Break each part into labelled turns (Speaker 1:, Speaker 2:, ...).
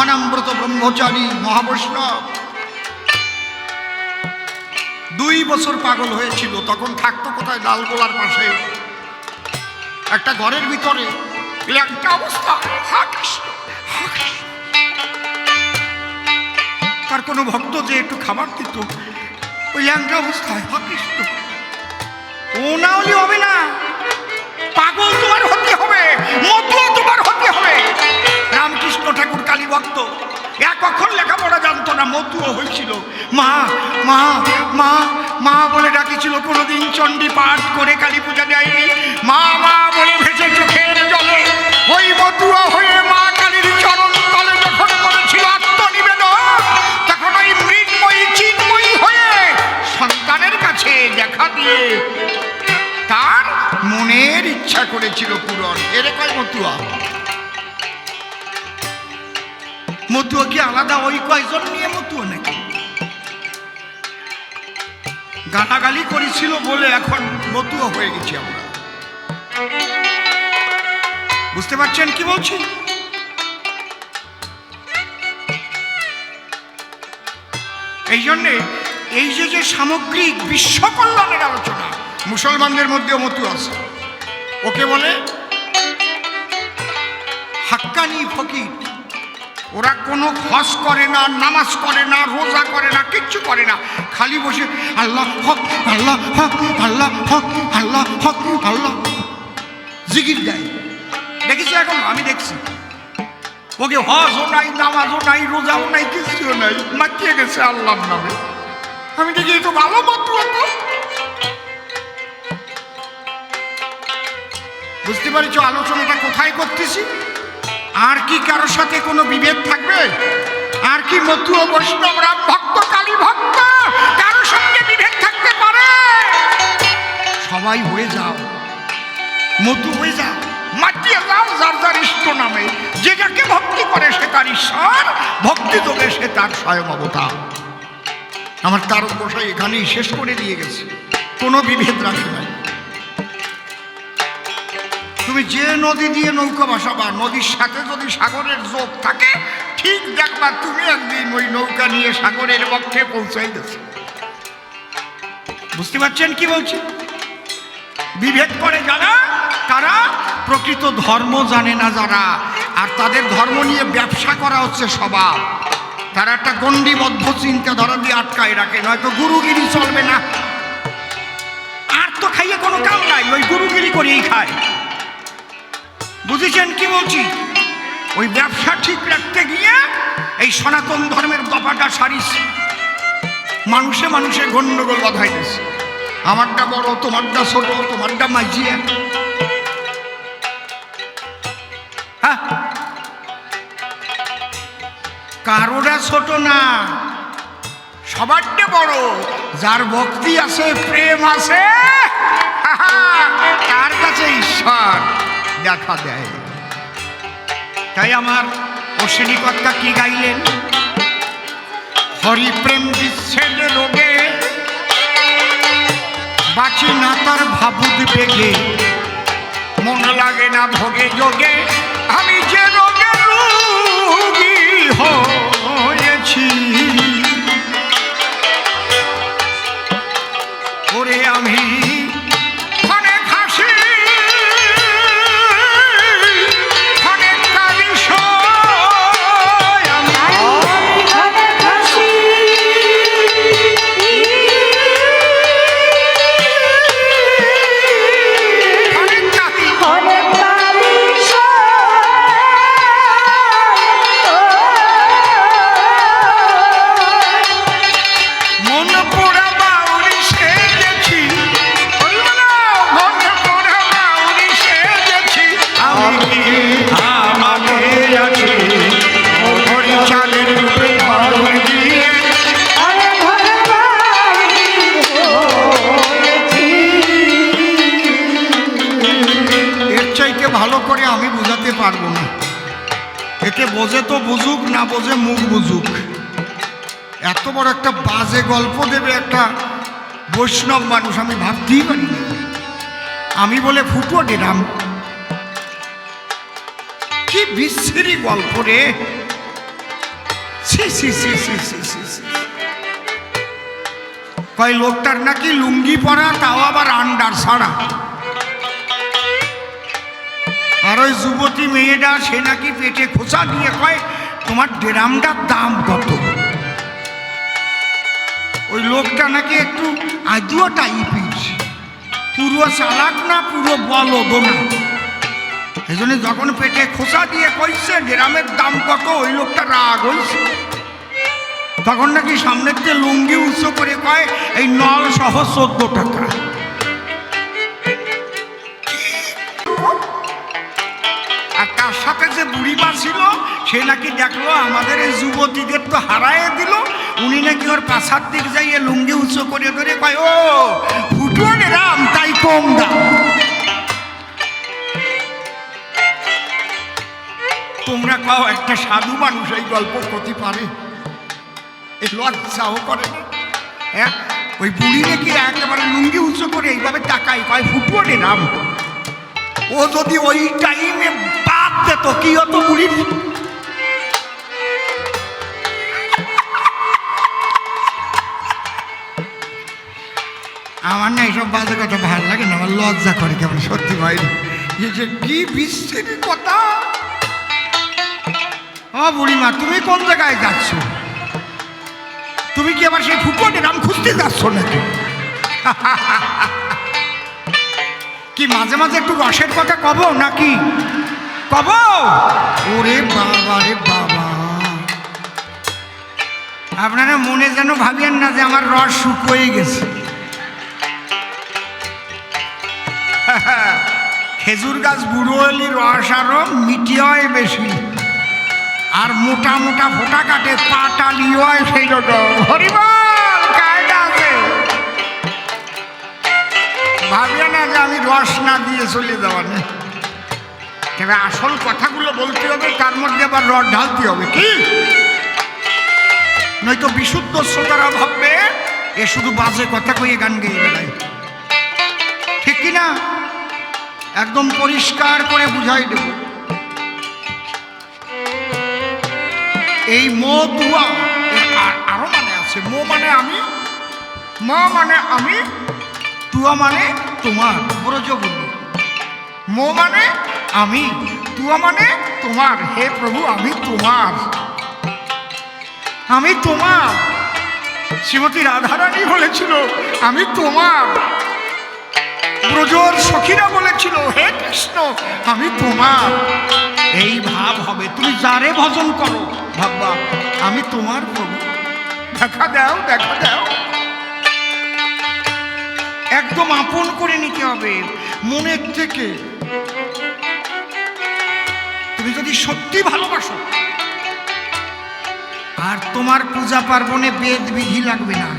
Speaker 1: মহানামব্রত ব্রহ্মচারী মহাবৈষ্ণব। 2 বছর পাগল হয়েছিল। তখন থাকতো কোথায়? লালগোলার পাশে একটা ঘরের ভিতরে, একটা অবস্থা। তার কোনো ভক্ত যে একটু খাবার দিত, ওই ল্যাংটা অবস্থায় হা কৃষ্ণ। ও না হলে হবে না, পাগল তোমার হতে হবে, মতুয়া তোমার হতে হবে। রামকৃষ্ণ ঠাকুর কালী ভক্ত, এক অক্ষর লেখাপড়া জানতো না, মতুয়া হয়েছিল। মা মা মা মা বলে ডাকিছিল। কোনোদিন চণ্ডী পাঠ করে কালী পূজা দেয়নি। মা মা বলে ভেসে চোখের জলে ওই মতুয়া হয়ে মা কালীর চরণ তলে যখন করেছিল আত্মনিবেদন, তখন ওই মৃন্ময়ী চিন্ময়ী হয়ে সন্তানের কাছে দেখা দিয়ে তার মনের ইচ্ছা করেছিল পূরণ। এর কয় মতুয়া। মতুয়া কি আলাদা ওই কয়জন নিয়ে মতুয়া নাকি? গালাগালি করেছিল বলে এখন মতুয়া হয়ে গেছি আমরা। বুঝতে পারছেন কি বলছি? এই জন্যে এই যে সামগ্রিক বিশ্ব কল্যাণের আলোচনা, মুসলমানদের মধ্যেও মতুয়া আছে। ওকে বলে হাক্কানি ফকির। ওরা কোনো হজ করে না, নামাজ করে না, রোজা করে না, কিচ্ছু করে না, খালি বসে আল্লাহ হক আল্লাহ হক আল্লাহ হক আল্লাহ হক আল্লাহ জিকির দেয়। দেখেছি এখন, আমি দেখছি। ওকে হজও নাই, নামাজও নাই, রোজাও নাই, কিছুও নাই, মাতিয়ে গেছে আল্লাহর নামে। আমি দেখি একটু ভালো মতুয়া তো। বুঝতে পারছো আলোচনাটা কোথায় করতেছি? আর কি কারোর সাথে কোনো বিভেদ থাকবে? আর কি মতুয়া বৈষ্ণব রাম ভক্ত কালী ভক্ত কারোর সঙ্গে বিভেদ থাকতে পারে? সবাই হয়ে যাও, মতু হয়ে যাও, মাতিয়ে যাও যার যার ইষ্ট নামে। যে যাকে ভক্তি করে সে তার ঈশ্বর, ভক্তি যোগে সে তার স্বয়ং অবতার। আমার তারক গোসাই এখানেই শেষ করে দিয়ে গেছে, কোনো বিভেদ রাখে নাই। তুমি যে নদী দিয়ে নৌকা ভাসাবা, নদীর সাথে যদি সাগরের যোগ থাকে, ঠিক দেখবা তুমি একদিন ওই নৌকা নিয়ে সাগরের পক্ষে পৌঁছাই গেছে। বুঝতে পারছেন কি বলছি? বিভেদ করে যারা, তারা প্রকৃত ধর্ম জানে না যারা, আর তাদের ধর্ম নিয়ে ব্যবসা করা হচ্ছে স্বভাব। তারা একটা গণ্ডিবদ্ধ চিন্তাধারা দিয়ে আটকায় রাখে, নয়তো গুরুগিরি চলবে না। আর তো খাইয়ে কোনো কাম নাই, ওই গুরুগিরি করেই খায়। বুঝেছেন কি বলছি? ওই ব্যবসা ঠিক রাখতে গিয়ে এই সনাতন ধর্মের দফাটা সারিস মানুষে মানুষে গন্ডগোল বাধাই দিচ্ছে। আমারটা বড়, তোমারটা ছোট, তোমারটা মাঝিয়া। হ্যাঁ, কারোটা ছোট না, সবারটা বড়। যার ভক্তি আছে, প্রেম আছে, তার কাছে ঈশ্বর দেখা দেয়। তাই আমার অশ্বিনী কর্তা কি গাইলেন? হরি প্রেম বিচ্ছেদ রোগে বাঁচি না তার ভাবুক বেগে, মন লাগে না ভোগে যোগে, আমি যে রোগে রোগী হয়েছি। ওরে আমি ভালো করে আমি বুঝাতে পারবো না। একে বোঝে তো বুঝুক, না বোঝে মুখ বুঝুক। এত বড় একটা বাজে গল্প দেবে একটা বৈষ্ণব মানুষ, আমি ভাবতেই পারি না। আমি বলে ফুটো দিলাম, কি বিশ্রী গল্প রে। ছি ছি ছি ছি ছি ছি ছি। কয় লোকটার নাকি লুঙ্গি পরা, তাও আবার আন্ডার ছাড়া। আর ওই যুবতী মেয়েটা সে নাকি পেটে খোঁচা দিয়ে কয় তোমার ড্রামটার দাম কত? ওই লোকটা নাকি একটু আজও টাইপের, পুরো চালাক না, পুরো বলদ না। এই জন্য যখন পেটে খোঁচা দিয়ে কইছে ড্রামের দাম কত, ওই লোকটা রাগ হইছে। তখন নাকি সামনের যে লুঙ্গি উঁচু করে কয় এই নল সহ 14 টাকা। আর তার সাথে যে বুড়িমা ছিল সে নাকি দেখলো আমাদের এই যুবতীদের তো হারায় দিল, উনি নাকি ওর পাশার দিক যাইয়ে লুঙ্গি উঁচু করে ধরে কয় ও ফুটো রাম তাই কম দাম। তোমরা কাও একটা সাধু মানুষ এই গল্প করতে পারে? এই লজ্জাও করে না? হ্যাঁ, ওই বুড়ি নাকি একেবারে লুঙ্গি উঁচু করে এইভাবে টাকাই কয় ফুটো রাম। ও যদি ওই টাইমে বাদ দিত কি হতো বুড়ির? আমার না এইসব বাজে কথা ভালো লাগে না, আমার লজ্জা করে কেমন সত্যি ভাই। এই যে কি বিশ্বের কথা। ও বুড়িমা, তুমি কোন জায়গায় যাচ্ছ? তুমি কি আবার সেই ফুকনের নাম খুঁজতে যাচ্ছ নাকি? কি মাঝে মাঝে একটু রসের কথা কব নাকি? কব? ওরে বাবা রে বাবা, আপনারা মনে যেন ভাবেন না যে আমার রস শুকিয়ে গেছে। খেজুর গাছ বুড়ো হলে রস আরো মিটি হয় বেশি, আর মোটা মোটা ফোটা কাটে পাটালি হয় সেই রকম। হরিবল কায়দা আছে। ভাবিও না যে আমি রস না দিয়ে চলে যাওয়া নেই, তবে আসল কথাগুলো বলতে হবে, তার মধ্যে আবার রস ঢালতে হবে। কি নয়তো বিশুদ্ধ শ্রোতারা ভাববে এ শুধু বাজে কথা কইয়ে গান গেয়ে বেড়ায়। ঠিক কিনা? একদম পরিষ্কার করে বুঝাই দেব। এই মো তুয়া আরো মানে আছে। মো মানে আমি, মা মানে আমি, তুয়া মানে তোমার। ব্রজ বলল মো মানে আমি, তুয়া মানে তোমার। হে প্রভু, আমি তোমার, আমি তোমার। শ্রীমতী রাধারানী বলেছিল আমি তোমার। ব্রজর সখীরা বলেছিল হে কৃষ্ণ আমি তোমার। এই ভাব হবে। তুমি যারে ভজন করো ভাববা আমি তোমার প্রভু, দেখা দাও দেখা দাও। একদম আপন করে নিতে হবে মনের থেকে। তুমি যদি সত্যি ভালোবাসো, আর তোমার পূজা পার্বণে বেদ বিধি লাগবে না।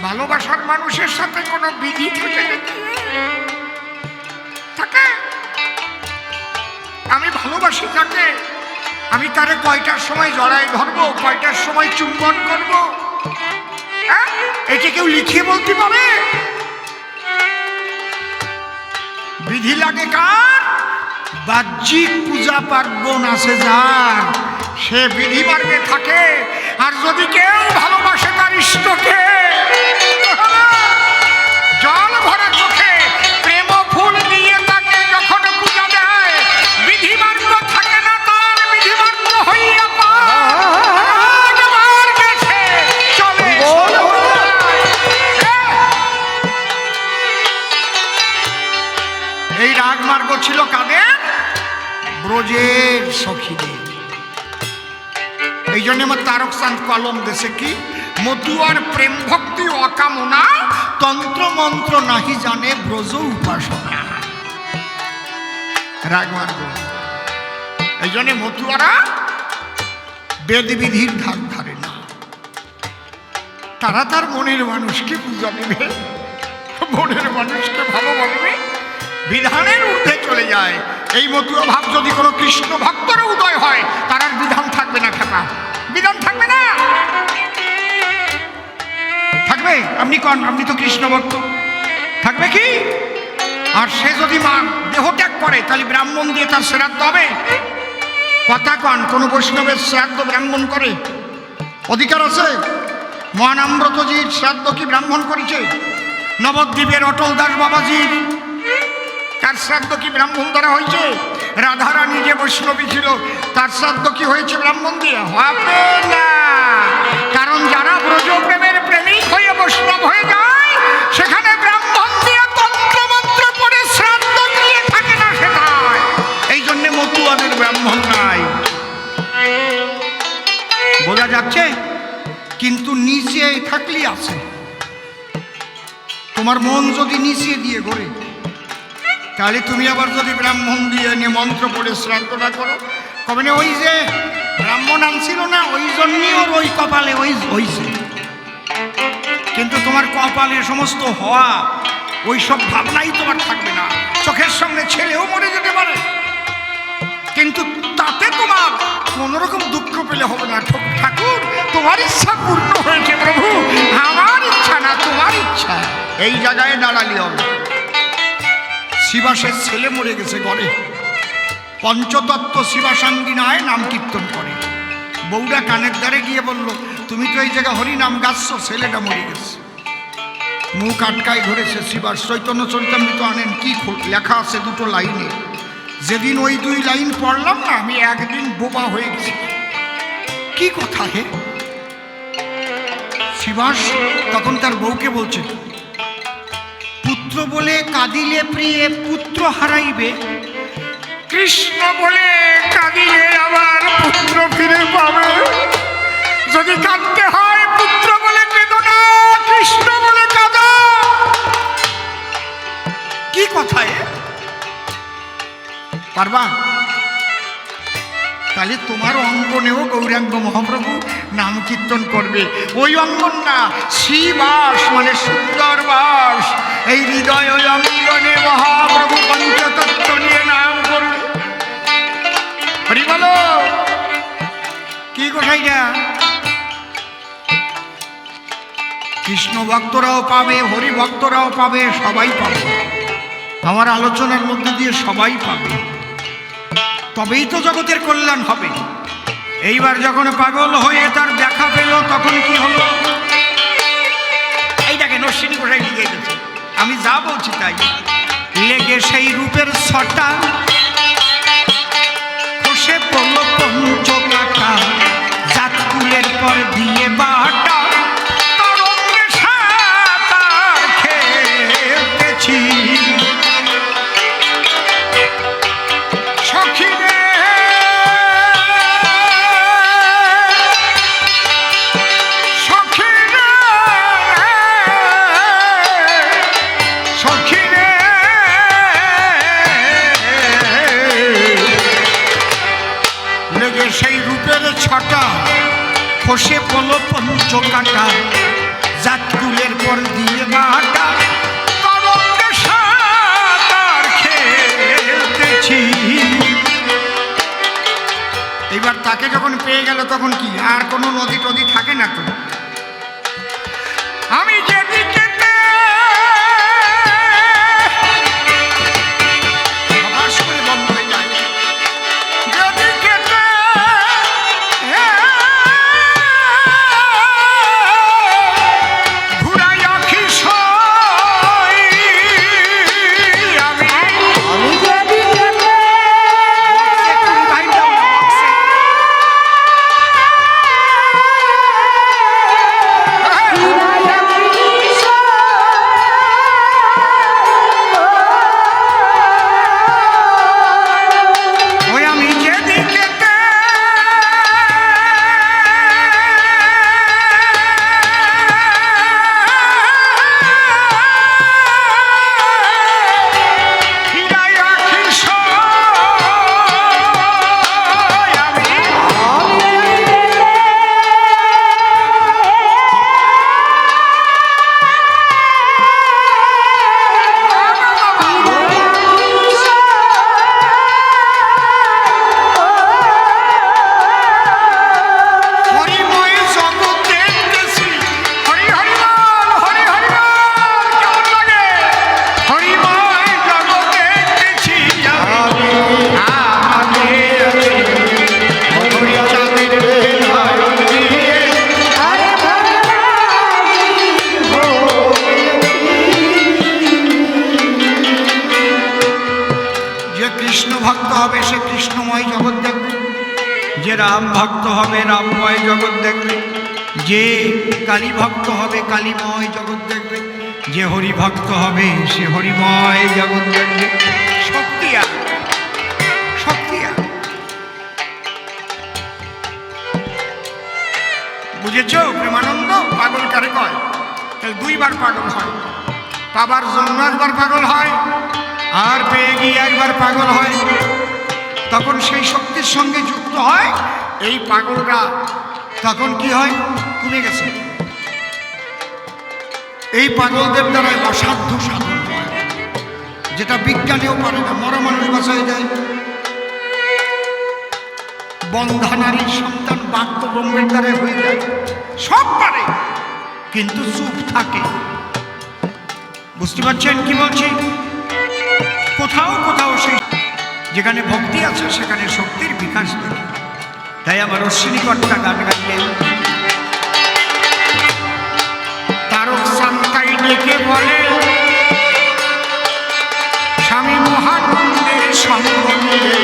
Speaker 1: ভালোবাসার মানুষের সাথে কোনো বিধি থাকে? আমি ভালোবাসি তাকে, আমি তারে কয়টার সময় জড়ায় ধরবো, কয়টার সময় চুম্বন করবো, এটা কেউ লিখিয়ে বলতে পারে? বিধি লাগে কার? বাহ্যিক পূজা পার্বণ আছে যার, সে বিধি মার্গে থাকে। আর যদি কেউ ভালোবাসে তার ইষ্টকে, জল ভরা চোখে প্রেম ফুল দিয়ে তাকে যখন পূজা দেয়, বিধি মার্গ থাকে না তার, বিধি মার্গ হইয়া চলে। এই রাগ মার্গ ছিল কাদের? ব্রজের সখীদের। এই জন্য আমার তারক চাঁদ কলম দেশে কি মতুয়ার প্রেম ভক্তি অকামনা, তন্ত্র মন্ত্র নাহি জানে ব্রজ উপাসনা। রাগ মার্গ। এই জন্য মতুয়ারা বেদ বিধির ধার ধারে না। তারা তার মনের মানুষকে পূজা দেবে, মনের মানুষকে ভালোবাসবে, বিধানের ঊর্ধ্বে চলে যায়। এই মতুয়া ভাব যদি কোনো কৃষ্ণ ভক্তের উদয় হয়, তার আর বিধান থাকবে না। খেপা বিধান থাকবে না। থাকবে? আপনি কন, আপনি তো কৃষ্ণ ভক্ত, থাকবে কি? আর সে যদি মা দেহ ত্যাগ করে তাহলে ব্রাহ্মণ দিয়ে তার শ্রাদ্ধ হবে? কথা কন, কোন বৈষ্ণবের শ্রাদ্ধ ব্রাহ্মণ করে? অধিকার আছে? মহানাম্রতজির শ্রাদ্ধ কি ব্রাহ্মণ করেছে? নবদ্বীপের অটল দাস বাবাজির তার শ্রাদ্ধ কি ব্রাহ্মণ দ্বারা হয়েছে? রাধারানী যে বৈষ্ণবী ছিল তার শ্রাদ্ধ কি হয়েছে ব্রাহ্মণ দিয়ে? হবে না। কারণ যারা ব্রজপ্রেমের প্রেমিক হয়ে বৈষ্ণব হয়ে যায় সেখানে ব্রাহ্মণ দিয়ে তন্ত্রমন্ত্র পড়ে শ্রাদ্ধ দিয়ে থাকে না সেটাই। এই জন্যে মতুয়াদের ব্রাহ্মণ নাই। বোঝা যাচ্ছে? কিন্তু নিচে থাকলে আছে। তোমার মন যদি নিচে দিয়ে ঘোরে তাহলে তুমি আবার যদি ব্রাহ্মণ দিয়ে নিয়ে মন্ত্র পড়ে শ্রাদ্ধটা করো, কবে না ওই যে ব্রাহ্মণ আনছিল না ওই জন্যই ওর ওই কপালে ওই হইছে। কিন্তু তোমার কপালে সমস্ত হওয়া ওই সব ভাবনাই তোমার থাকবে না। চোখের সামনে ছেলেও মরে যেতে পারে, কিন্তু তাতে তোমার কোনোরকম দুঃখ পেলে হবে না। ঠাকুর তোমার ইচ্ছা পূর্ণ হয়েছে প্রভু, আমার ইচ্ছা না তোমার ইচ্ছা, এই জায়গায় দাঁড়ালি হবে। শিবাসের ছেলে মরে গেছে ঘরে, পঞ্চতত্ত্ব শিবাসাঙ্গিনায় নাম কীর্তন করে। বউরা কানের দ্বারে গিয়ে বলল, তুমি তো এই জায়গায় হরি নাম গাচ্ছ, ছেলেটা মরে গেছে। মুখ আটকায় ধরেছে। শিবাস চৈতন্য চরিতামৃত আনেন, কি লেখা আছে দুটো লাইনে। যেদিন ওই 2 লাইন পড়লাম না আমি একদিন বোবা হয়ে গেছি। কি কথা হে? শিবাস তখন তার বউকে বলছে, পুত্র বলে কাঁদিলে প্রিয়ে পুত্র হারাইবে, কৃষ্ণ বলে কাঁদিলে আবার পুত্র ফিরে পাবে। যদি কাঁদতে হয় পুত্র বলে কেঁদো না, কৃষ্ণ বলে কাঁদো। কি কথা এ? পারবা? তাহলে তোমার অঙ্গনেও গৌরাঙ্গ মহাপ্রভু নাম কীর্তন করবে। ওই অঙ্গন না, শ্রীবাস মানে সুন্দর বাস। এই হৃদয় অঙ্গনে মহাপ্রভু পঞ্চতত্ত্ব নিয়ে নাম করবে। হরি বলো। কি গোসাইটা? কৃষ্ণ ভক্তরাও পাবে, হরি ভক্তরাও পাবে, সবাই পাবে। আমার আলোচনার মধ্যে দিয়ে সবাই পাবে, তবেই তো জগতের কল্যাণ হবে। এইবার যখন পাগল হয়ে তার দেখা পেল তখন কি হলো? এইটাকে নরসিনী গোসাই লিখে গেছে, আমি যা বলছি তাই। লেগে সেই রূপের ছটা খসে পড়ল পঞ্চকাটা, জাত কুলের পর দিয়ে বাটা, তরঙ্গে সাঁতার খেলতেছি। সেই রূপের ছটা খসে পড়ল পঞ্চকাটা, জাত কুলের পর দিয়ে বাটা, তরঙ্গে সাঁতার খেলতেছি। এবার তাকে যখন পেয়ে গেল তখন কি আর কোনো নদী টদী থাকে না তো? আমি যেদিকে বন্ধ হয়ে যায়, যে কৃষ্ণ ভক্ত হবে সে কৃষ্ণময় জগৎ দেখবে, যে রাম ভক্ত হবে রামময় জগৎ দেখবে, যে কালী ভক্ত হবে কালীময় জগৎ দেখবে, যে হরি ভক্ত হবে সে হরিময় জগৎ দেখবে। শক্তি আর শক্তি আর বুঝেছ প্রেমানন্দ? পাগল কারে কয়? তাহলে দুইবার পাগল হয়, পাবার জন্য একবার পাগল হয় আর পেয়ে গিয়ে একবার পাগল হয়। তখন সেই শক্তির সঙ্গে যুক্ত হয় এই পাগলরা, তখন কি হয়? কমে গেছে। এই পাগলদের দ্বারা অসাধ্য সাধন হয়, যেটা বিজ্ঞানেও পারে না। মরা মানুষ বাঁচায় দেয়, বন্ধা নারীর সন্তান বাক্য ব্রহ্মের দ্বারা হয়ে যায়, সব পারে, কিন্তু চুপ থাকে। বুঝতে পারছেন কি বলছি? কোথাও কোথাও সেই যেখানে ভক্তি আছে সেখানে শক্তির বিকাশ দেখে। তাই আমার অশ্বিনীকর্তা গান গাইলেন, তারক সান্তাই ডেকে বলে স্বামী মহানন্দের সঙ্গ নিয়ে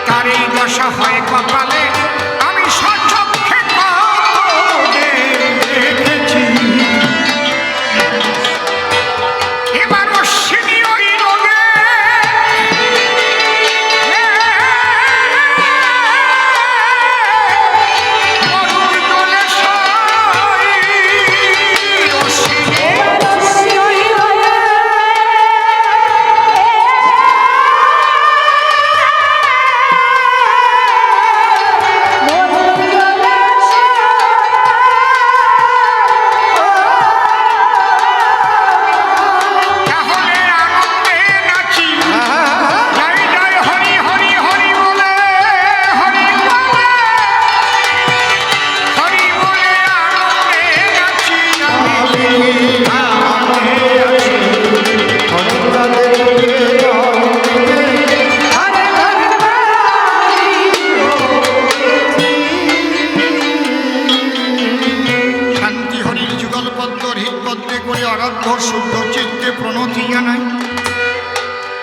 Speaker 1: তার এই দশা হয় কপালে, আমি সচক্ষে দেখেছি। এবার অশ্বিনী ওই রোগে মরুর দোলে সই, অশ্বিনী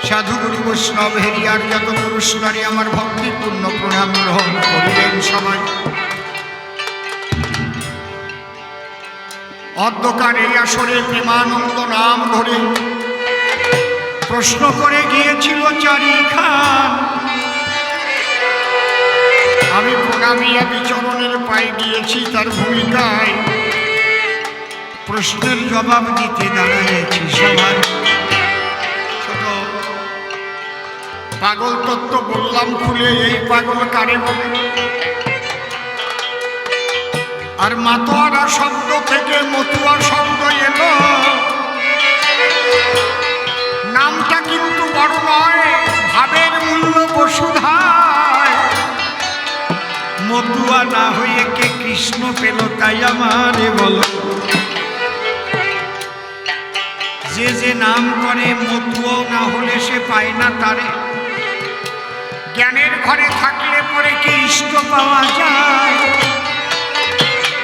Speaker 1: সাধুগুরু বৈষ্ণব হেরিয়ার যত পুরুষ নারী আমার ভক্তিপূর্ণ প্রণাম গ্রহণ করিলেন সবাই। অন্ধকার এই আসরে প্রেমানন্দ নাম ধরে প্রশ্ন করে গিয়েছিল চারিখান, আমি প্রণামিয়া বিচরণের পায়ে গিয়েছি তার ভূমিকায়, প্রশ্নের জবাব দিতে দাঁড়াইছি সবাই। পাগল তত্ত্ব বললাম খুলে, এই পাগল কারে বলে? আর মাতোয়ারা শব্দ থেকে মতুয়া শব্দ এলো, নামটা কিন্তু বড় নয়, ভাবের মূল্য বসুধায়। মতুয়া না হয়ে কে কৃষ্ণ পেল তাই আমারে বলো? যে যে নাম করে মতুয়াও না হলে সে পায় না তারে। জ্ঞানের ঘরে থাকলে পরে কি ইষ্ট পাওয়া যায়?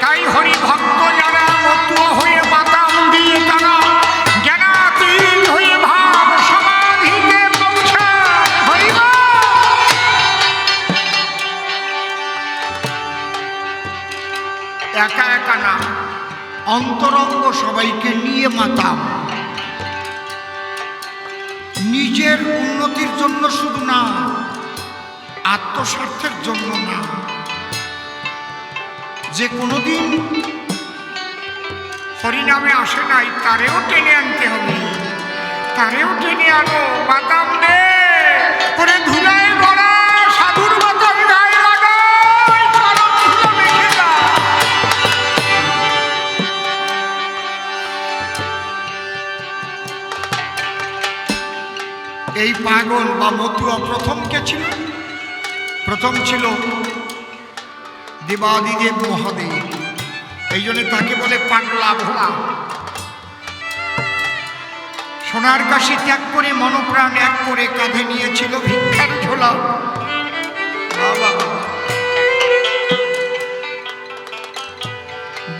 Speaker 1: তাই হরি ভক্ত যারা মতুয়া হয়ে বাতাম দিয়ে তারা জ্ঞানাতীত হয়ে ভাব সমাধিতে পৌঁছায়। একা একা না, অন্তরঙ্গ সবাইকে নিয়ে মাতাম, নিজের উন্নতির জন্য শুধু না, আত্মস্বার্থের জন্য না। যে কোনোদিন হরিনামে আসে নাই তারেও টেনে আনতে হবে, তারেও টেনে আনো। বাতাম দে করে ধুলায় গড়া সাধুর বাতাম গায়ে লাগাই, চরণ ধুলো মেখে দাও। এই পাগল বা মতুয়া প্রথম কে ছিল? প্রথম ছিল দেবাদিদেব মহাদেব। এই জন্য তাকে বলে পাগলা ভোলা। সোনার কাশি ত্যাগ করে মনপ্রাণ এক করে কাঁধে নিয়েছিল ভিক্ষার ঝোলা।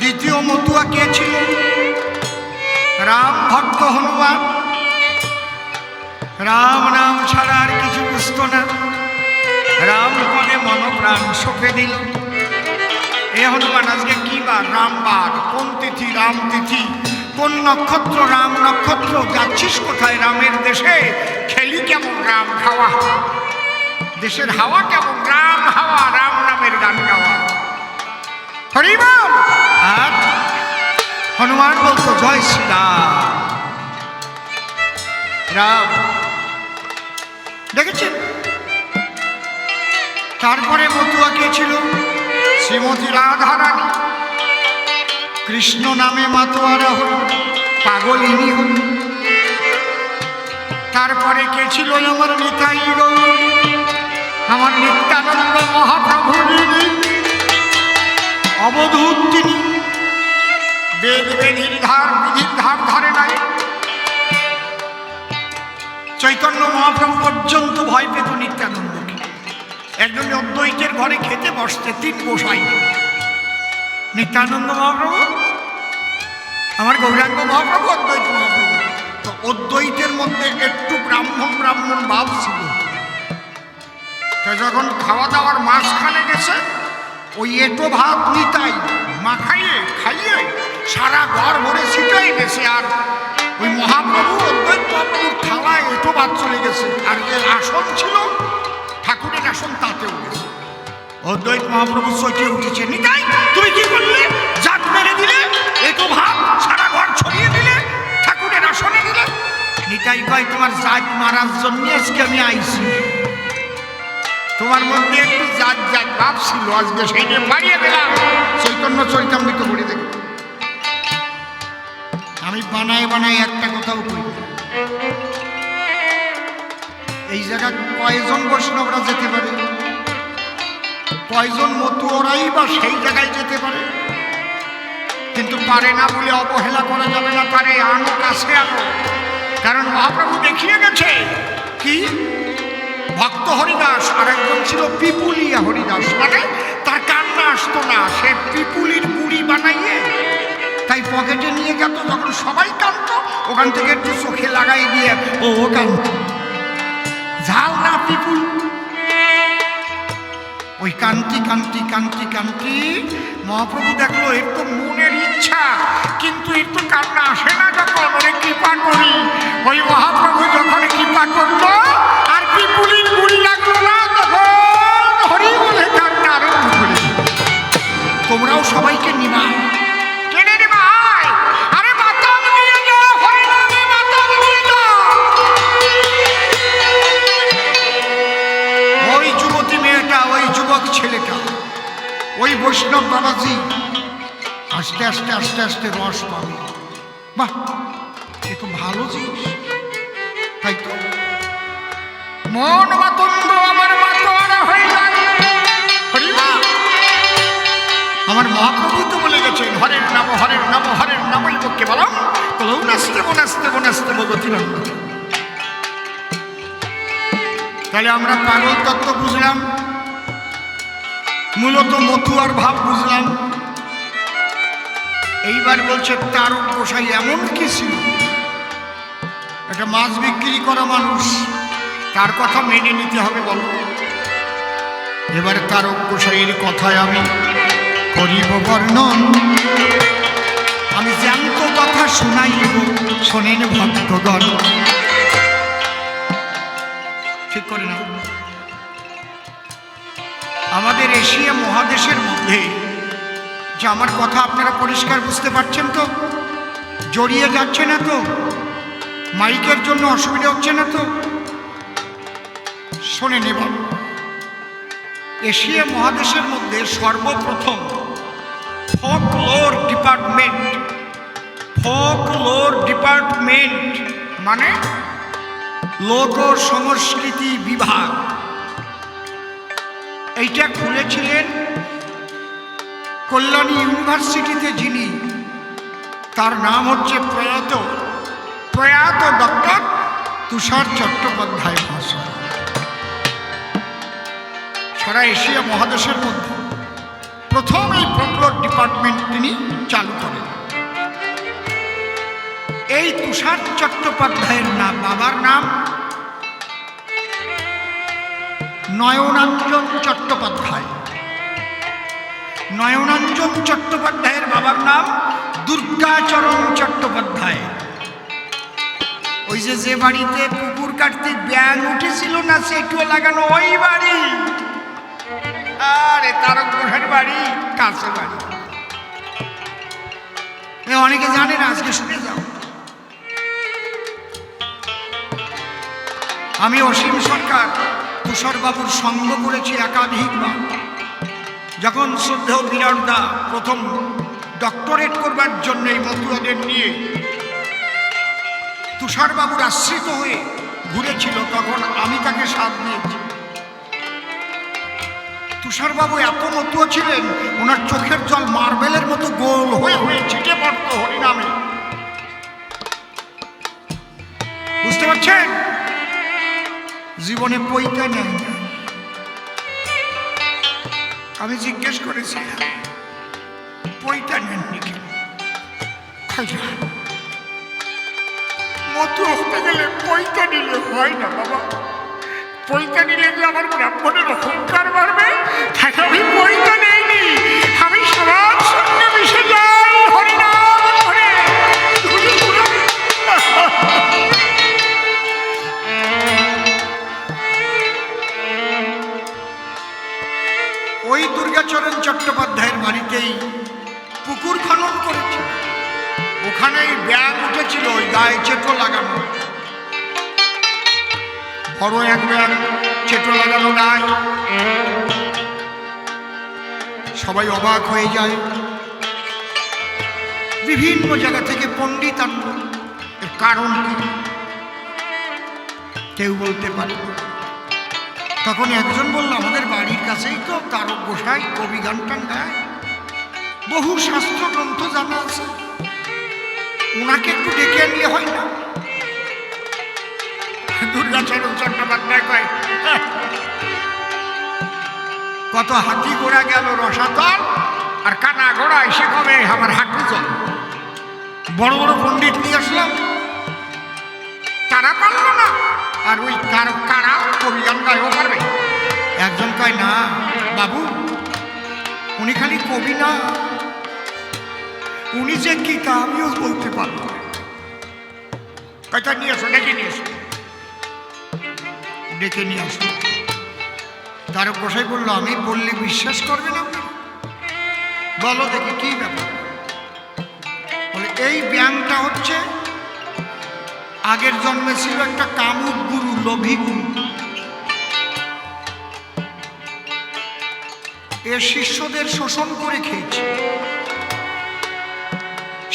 Speaker 1: দ্বিতীয় মতুয়া কে ছিল? রাম ভক্ত হনুমান। রাম নাম ছাড়া আর কিছু বুঝতো না। রাম পদে মনপ্রাণ সঁপে দিল। এ হনুমান আজকে কি বার? রামবার। কোন তিথি? রাম তিথি। কোন নক্ষত্র? রাম নক্ষত্র। যাচ্ছিস কোথায়? রামের দেশে। খেলি কেমন? রাম খাওয়া। দেশের হাওয়া কেমন? রাম হাওয়া। রাম নামের গান গাওয়া। হরি বল। আর হনুমান বলতো জয় শ্রীরাম। রাম দেখেছেন? তারপরে মতুয়া কে ছিল? শ্রীমতী রাধারানী। কৃষ্ণ নামে মাতোয়ারা হল, পাগলিনী হল। তারপরে কে ছিল? আমার নিতাই গৌর, আমার নিত্যানন্দ মহাপ্রভু। অবধূত তিনি। বেদ বেদির ধার বিধির ধার ধারে নাই। চৈতন্য মহাপ্রভু পর্যন্ত ভয় পেত নিত্যানন্দকে। একজন অদ্বৈতের ঘরে খেতে বসতে 3 গোসাই। নিত্যানন্দ মহাপ্রভু, আমার গৌরাঙ্গ মহাপ্রভু, অদ্বৈত মহাপ্রভু। তো অদ্বৈতের মধ্যে একটু ব্রাহ্মণ ব্রাহ্মণ ভাব ছিল। তো যখন খাওয়া দাওয়ার মাঝখানে গেছে, ওই এটো ভাত নিতাই মাখাইয়ে খাইয়ে সারা ঘর ভরে ছিটাই গেছে। আর ওই মহাপ্রভু, অদ্বৈত মহাপ্রভুর থালায় এটো ভাত চলে গেছে। আর যে আসন ছিল ঠাকুরের আসন, তাতেও গেছে। অদ্বৈত মহাপ্রভু চটে উঠেছে, নিতাই তুমি কি করলে? জাত মেরে দিলে, এটো ভাত সারা ঘর ছড়িয়ে দিলে, ঠাকুরের আসনে দিলে। নিতাই কয়, তোমার জাত মারার জন্য আজকে আমি আইছি। তোমার মধ্যে একটু জাত জাত ভাব ছিল, আজকে সেইটা মারিয়ে দিলাম। চৈতন্য চরিতামৃত পড়ে দেখো। আমি বানায় বানায় একটা কথাও কই। এই জায়গায় কয়জন বৈষ্ণবরা যেতে পারে? কয়জন মতুয়ারাই বা সেই জায়গায় যেতে পারে? কিন্তু পারে না বলে অবহেলা করা যাবে না। পারে, আনো কাছে আনো। কারণ মহাপ্রভু দেখিয়ে গেছে কি? ভক্ত হরিদাস আর একজন ছিল পিপুলিয়া হরিদাস। মানে তার কান্না আসতো না, সে পিপুলির বুড়ি বানাইয়ে তাই পকেটে নিয়ে গেত। যখন সবাই কাঁদত, ওখান থেকে একটু চোখে লাগাই দিয়ে ও কাঁদত। ঝাল না পিপুল। ওই কান্তি কান্তি কান্তি কান্তি মহাপ্রভু দেখলো এর তো মনের ইচ্ছা, কিন্তু এর তো কান্না আসে না। যখন ওরে কৃপা করি, ওই মহাপ্রভু যখন কৃপা করলো আর পিপুলির বুড়ি লাগলো না, তখন হরি বলে কান্না আরম্ভ করে। তোমরাও সবাইকে নিবা। কেনে নিবা? আরে মাতাল নিয়ে যাও, হরি নামে মাতাল নিয়ে যাও। ওই যুবতী মেয়েটা, ওই যুবক ছেলেটা, ওই বৈষ্ণব বাবাজি আস্তে আস্তে আস্তে আস্তে রস পাবে। বাহ, এ তো ভালো জিনিস, তাই তো? মন মাতঙ্গ আমার মাতোয়ারা হয়ে যায়। আমার মহাপ্রভু তো বলে গেছেন, হরের নাম হরের নাম হরের নামই পক্ষে বলম কলৌ নাস্তে বনাস্তে বনাস্তে বগতি নন্দ। তাহলে আমরা পাগল তত্ত্ব বুঝলাম, মূলত মতুয়ার ভাব বুঝলাম। এইবার বলছে তারক গোসাই এমন কি ছিল? একটা মাছ বিক্রি করা মানুষ, তার কথা মেনে নিতে হবে বলো। এবার তারক গোসাইয়ের কথায় আমি করিব বর্ণন। আমি জ্যান্ত কথা শুনাইব, শোনেন ভক্তগণ। ঠিক করে না? আমাদের এশিয়া মহাদেশের মধ্যে যে আমার কথা আপনারা পরিষ্কার বুঝতে পারছেন তো? জড়িয়ে যাচ্ছে না তো? মাইকের জন্য অসুবিধা হচ্ছে না তো? শোনে নেব, এশিয়া মহাদেশের মধ্যে সর্বপ্রথম ফোকলোর ডিপার্টমেন্ট মানে লোক সংস্কৃতি বিভাগ, এইটা খুলেছিলেন কল্যাণী ইউনিভার্সিটিতে। যিনি, তার নাম হচ্ছে প্রয়াত ডক্টর তুষার চট্টোপাধ্যায় মহাশয়। সারা এশিয়া মহাদেশের মধ্যে প্রথম এই ফোকলোর ডিপার্টমেন্ট তিনি চালু করেন। এই তুষার চট্টোপাধ্যায়ের নাম, বাবার নাম নয়নাঞ্জন চট্টোপাধ্যায়। নয়নাঞ্জন চট্টোপাধ্যায়ের বাবার নাম দুর্গাচরণ চট্টোপাধ্যায়। ওই যে বাড়িতে পুকুর কাটতে ব্যাঙ উঠেছিল না, সেটুও লাগানো ওই বাড়ি। আরে তারক ঘোষের বাড়ি কাছে বাড়ি। অনেকে জানে না, আজকে শুনে যাও। আমি অসীম সরকার তুষারবাবুর সঙ্গ করেছি একাধিকবার। যখন শ্রদ্ধেয় বিরাটদা প্রথম ডক্টরেট করবার জন্য এই মতুয়াদের নিয়ে তুষারবাবুর আশ্রিত হয়ে ঘুরেছিল, তখন আমি তাকে সাথ দিয়েছি। তুষারবাবু এত মতুয়া ছিলেন, ওনার চোখের জল মার্বেলের মতো গোল হয়ে হয়ে ছিটে পড়ত হরিনামে। বুঝতে পারছেন? জীবনে পৈতা নেই। আমি জিজ্ঞেস করেছি, পৈতা নেননি কেন? মতো হতে গেলে পৈতা নিলে হয় না বাবা। পৈতা নিলে যে আমার ব্রাহ্মণের অহংকার বাড়বে, তাকে আমি পৈতা নেইনি। আমি সবার সঙ্গে মিশে যাই হরিনাম করে। ওই দুর্গাচরণ চট্টোপাধ্যায়ের বাড়িতেই পুকুর খনন করেছে। ওখানেই ব্যাগ উঠেছিল, ওই গায়ে চেটো লাগানো, বড় এক ব্যাগ চেটো লাগানো গায়ে। সবাই অবাক হয়ে যায়। বিভিন্ন জায়গা থেকে পণ্ডিত আনল। এর কারণ কি কেউ বলতে পারে। তখন একজন বলল, আমাদের বাড়ির কাছেই তো তারক গোসাই কবি গান টান গায়, বহু শাস্ত্র গ্রন্থ জানা আছে, ওনাকে একটু ডেকে আনলে হয় না? দুর্গাচরণ চট্টোপাধ্যায় কয়, কত হাতি ঘোড়া গেল রসাতল, আর কানা ঘোড়া এসে কবে আমার হাঁটু চল। বড় বড় পণ্ডিত নিয়ে আসলাম, তারা পারল না, আর ওই কারা কবি গান গায়ও পারবে? একজন কয়, না বাবু, উনি খালি কবি না, উনি যে কি তা আমিও বলতে পারব। কয়টা নিয়ে আসো, ডেকে নিয়ে আসো। ডেকে নিয়ে আসো। তারক গোসাই বলল, আমি বললে বিশ্বাস করবে না? বলো দেখি কি ব্যাপার। বলে, এই ব্যায়ামটা হচ্ছে আগের জন্মে ছিল একটা কামুক গুরু, লোভী গুরু। এর শিষ্যদের শোষণ করে খেয়েছে,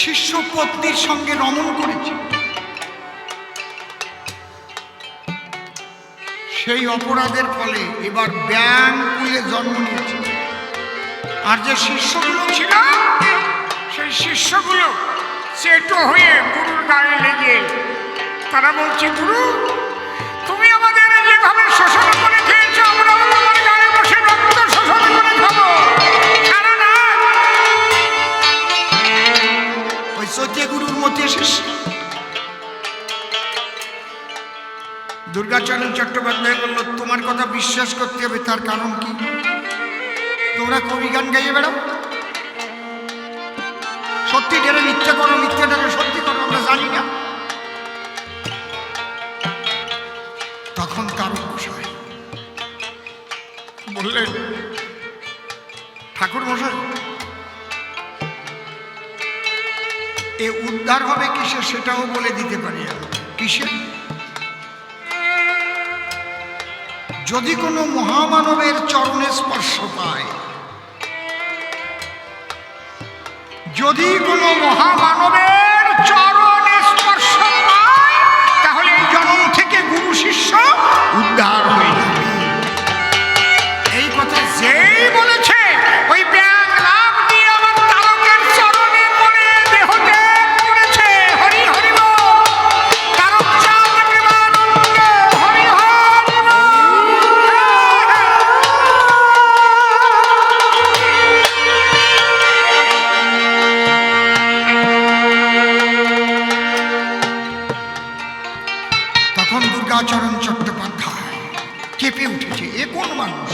Speaker 1: শিষ্য পত্নীর সঙ্গে রমণ করেছে। সেই অপরাধের ফলে এবার ব্যাং কুলে জন্ম নিয়েছে। আর যে শিষ্যগুলো ছিল, সেই শিষ্যগুলো চেটো হয়ে গুরুর গায়ে লেগে তারা বলছে, গুরু তুমি আমাদের যেভাবে শোষণ করে খেয়েছো, আমরাও তোমার গায়ে বসে রক্ত শোষণ করে খাবো। সারা না ওই চৈতে গুরুর মধ্যে শিষ্য। দুর্গাচরণ চট্টোপাধ্যায় বলল, তোমার কথা বিশ্বাস করতে হবে। তার কারণ কি? তোমরা কবি গান গাইয়ে বেড়াও, সত্যি ঢেলে মিথ্যে করো, মিথ্যে ঢেলে সত্যি করো, আমরা জানি না। তখন তারক গোসাই বললেন, ঠাকুর মশাই, এ উদ্ধার হবে কিসে সেটাও বলে দিতে পারি। কিসে? যদি কোনো মহামানবের চরণে স্পর্শ পায়, যদি কোনো মহামানবের চরণে স্পর্শ পায়, তাহলে এই জন্ম থেকে গুরু শিষ্য উদ্ধার হয়ে যাবে। এই কথা যেই বলেছে, ওই ব্যাং লাভ দিয়ে আমার তারকের চরণে পড়ে দেহ ত্যাগ করেছে। হরি হরি বল, তারক চাঁদ প্রেমানন্দ, হরি হরি বল। তখন দুর্গাচরণ চট্টোপাধ্যায় কেঁপে উঠেছে। এ কোন মানুষ।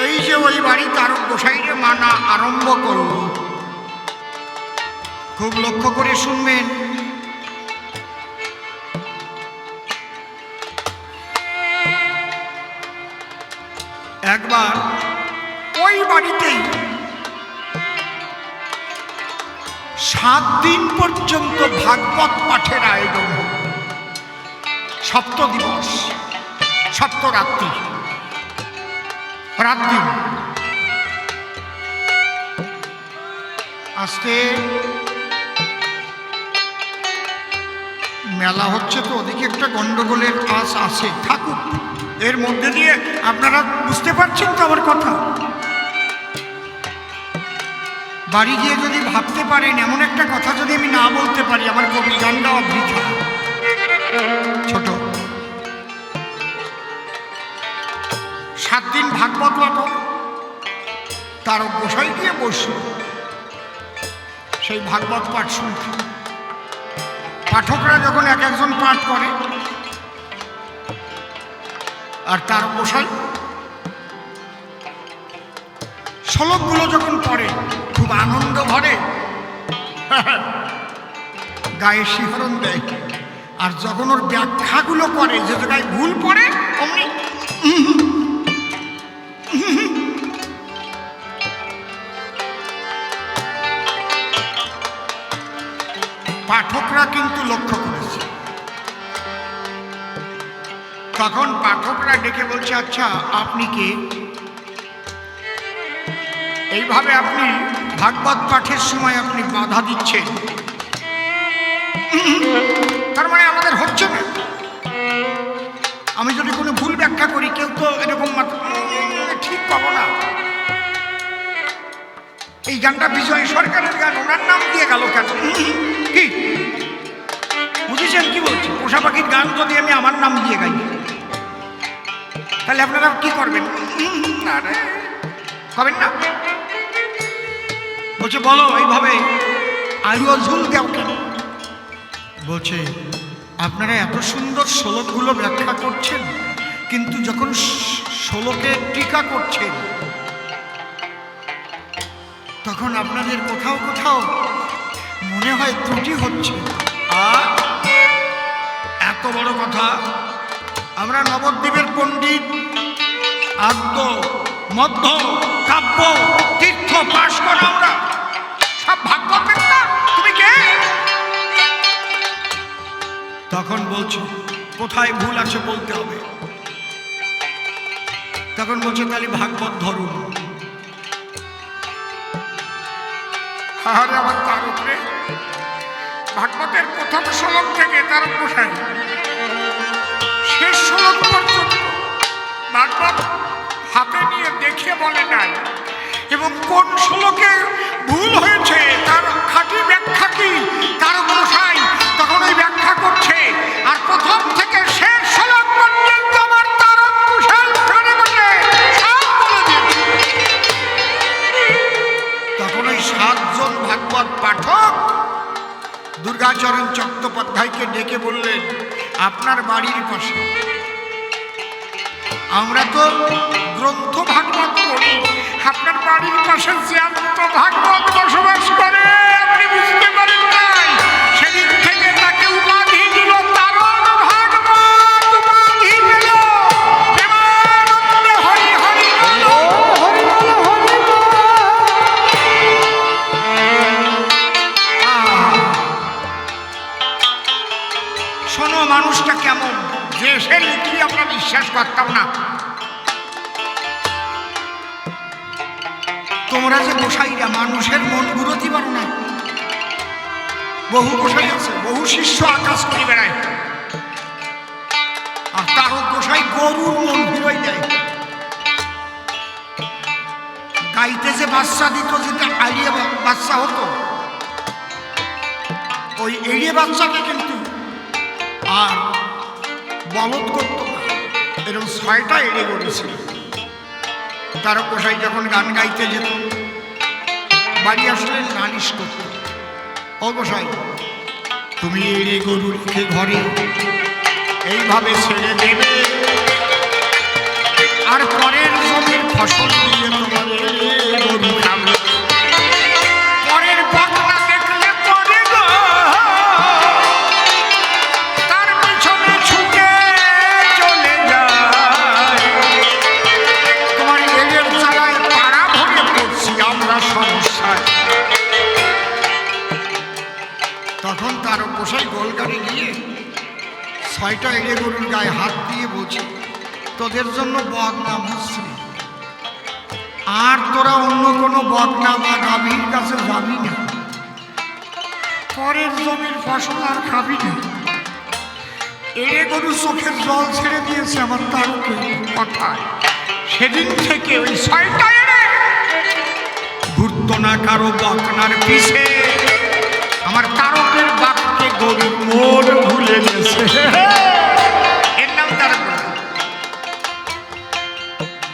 Speaker 1: এই যে ওই বাড়ি তারক গোসাইরে মানা আরম্ভ করল, খুব লক্ষ্য করে শুনবেন। একবার ওই বাড়িতেই 7 দিন পর্যন্ত ভাগবত পাঠের আয়োজন, সপ্ত দিবস, সপ্তরাত্রি, রাত দিন। আজকে মেলা হচ্ছে তো ওদিকে একটা গন্ডগোলের আশ আছে, থাকুক, এর মধ্যে দিয়ে আপনারা বুঝতে পারছেন তো আমার কথা। বাড়ি গিয়ে যদি ভাবতে পারেন এমন একটা কথা যদি আমি না বলতে পারি, আমার কবি গান গাওয়া বৃথা। ছোট 7 দিন ভাগবত পাঠ, তারক গোসাই দিয়ে বসল সেই ভাগবত পাঠ শুনতে। পাঠকরা যখন এক একজন পাঠ করে আর তারক গোসাই শ্লোকগুলো যখন পড়ে খুব আনন্দ ভরে, গায়ে শিহরণ দেয়। আর যখন ওর ব্যাখ্যাগুলো করে, যে জায়গায় ভুল পড়ে অমনি পাঠকরা কিন্তু লক্ষ্য করেছে। তখন পাঠকরা ডেকে বলছে, আচ্ছা আপনি কে? এইভাবে আপনি ভাগবত পাঠের সময় আপনি বাধা দিচ্ছেন, তার মানে আমাদের হচ্ছে না। আমি যদি কোনো ভুল ব্যাখ্যা করি, কেউ তো এরকম ঠিক পাবো না। এই গানটা বিজয় সরকারের গান, ওনার নাম দিয়ে গেল কেন? কি বুঝেছেন কি বলছি? পোষা পাখির গান যদি আমি আমার নাম দিয়ে গাই, তাহলে আপনারা কি করবেন? করবেন না? বলছে বলো এইভাবে আরো ঝুল দেও কেন? বলছে আপনারা এত সুন্দর শ্লোকগুলো ব্যাখ্যা করছেন, কিন্তু যখন শ্লোকে টিকা করছেন তখন আপনাদের কোথাও কোথাও মনে হয় ত্রুটি হচ্ছে। আর এত বড় কথা, আমরা নবদ্বীপের পণ্ডিত, আদ্য মধ্য কাব্য তীর্থ পাশ করা, আমরা সব ভাগবত না। তুমি কে? তখন বলছি কোথায় ভুল আছে বলতে হবে। তখন বলছে তাহলে ভাগবত ধরুন। আরে আমার তার উপরে ভাগবতের প্রথম শ্লোক থেকে তারক গোসাই শেষ শ্লোক পর্যন্ত ভাগবত হাতে নিয়ে দেখে বলে নাই, এবং কোন শ্লোকে ভুল হয়েছে তার খাঁটি ব্যাখ্যা কি তারক গোসাই তখন ওই ব্যাখ্যা করছে। আর প্রথম থেকে শেষ শ্লোক পর্যন্ত আমার তারক গোসাই ফেলে বসে সব বলে দিয়েছে। তখন ওই 7 জন ভাগবত পাঠক দুর্গাচরণ চট্টোপাধ্যায়কে ডেকে বললেন, আপনার বাড়ির পাশে আমরা তো গ্রন্থ ভাগবত পড়ি, আপনার বাড়ির পাশে জ্যান্ত ভাগবত বসবাস করে, আপনি বুঝতে পারেন নাই। সেদিন থেকে তাকে উপাধি দিল তারক ভাগবত, উপাধি দিল। হরি হরি হরি শোনো মানুষটা কেমন, যে সে লিখি আমরা বিশ্বাস করতাম না। তোমরা যে গোসাইরা মানুষের মন ঘুরোতে পারো না। বহু গোসাই আছে, বহু শিষ্য আকাশ করে বেড়ায়, আর তারক গোসাই গরুর মন ঘুরোই দেয়। গাইতে যে বাচ্চা দিত, যেটা আড়িয়ে বাচ্চা হতো, ওই এড়িয়ে বাচ্চাকে কিন্তু আর বলদ করতো না। এরকম 6টা এড়ে গড়েছিল। তারক গোসাই যখন গান গাইতে যেত, বাড়ি আসলে নালিশ করত, ও গোসাই তুমি এড়ে গরু রেখে ঘরে এইভাবে ছেড়ে দেবে আর পরের জমির ফসল দিয়ে তোমার গরু খাবে। পরের বকনা দেখলে পরে গো তার পিছনে ছুটে চলে যায়। তোমার এলের চালায় পাড়া ভরে পড়ছি আমরা সমস্যায়। তখন তার গোসাই গোলগাড়ি গিয়ে 6টা এড়ে গরুর গায়ে হাত দিয়ে বলছে, তোদের জন্য বদনাম হচ্ছে, আর তোরা অন্য কোনো বদনা বা গাভীর কাছে যাবি না, পরের জমির ফসল আর খাবি না। এড়ে গরু চোখের জল ছেড়ে দিয়েছে আমার তারকে কথায়। সেদিন থেকে ওই 6টা এড়ে ঘুরত না কারো বকনার পিছে। আমার তারকের বাপকে গরুর মোর ভুলে গেছে। এর নাম তারক গোসাই,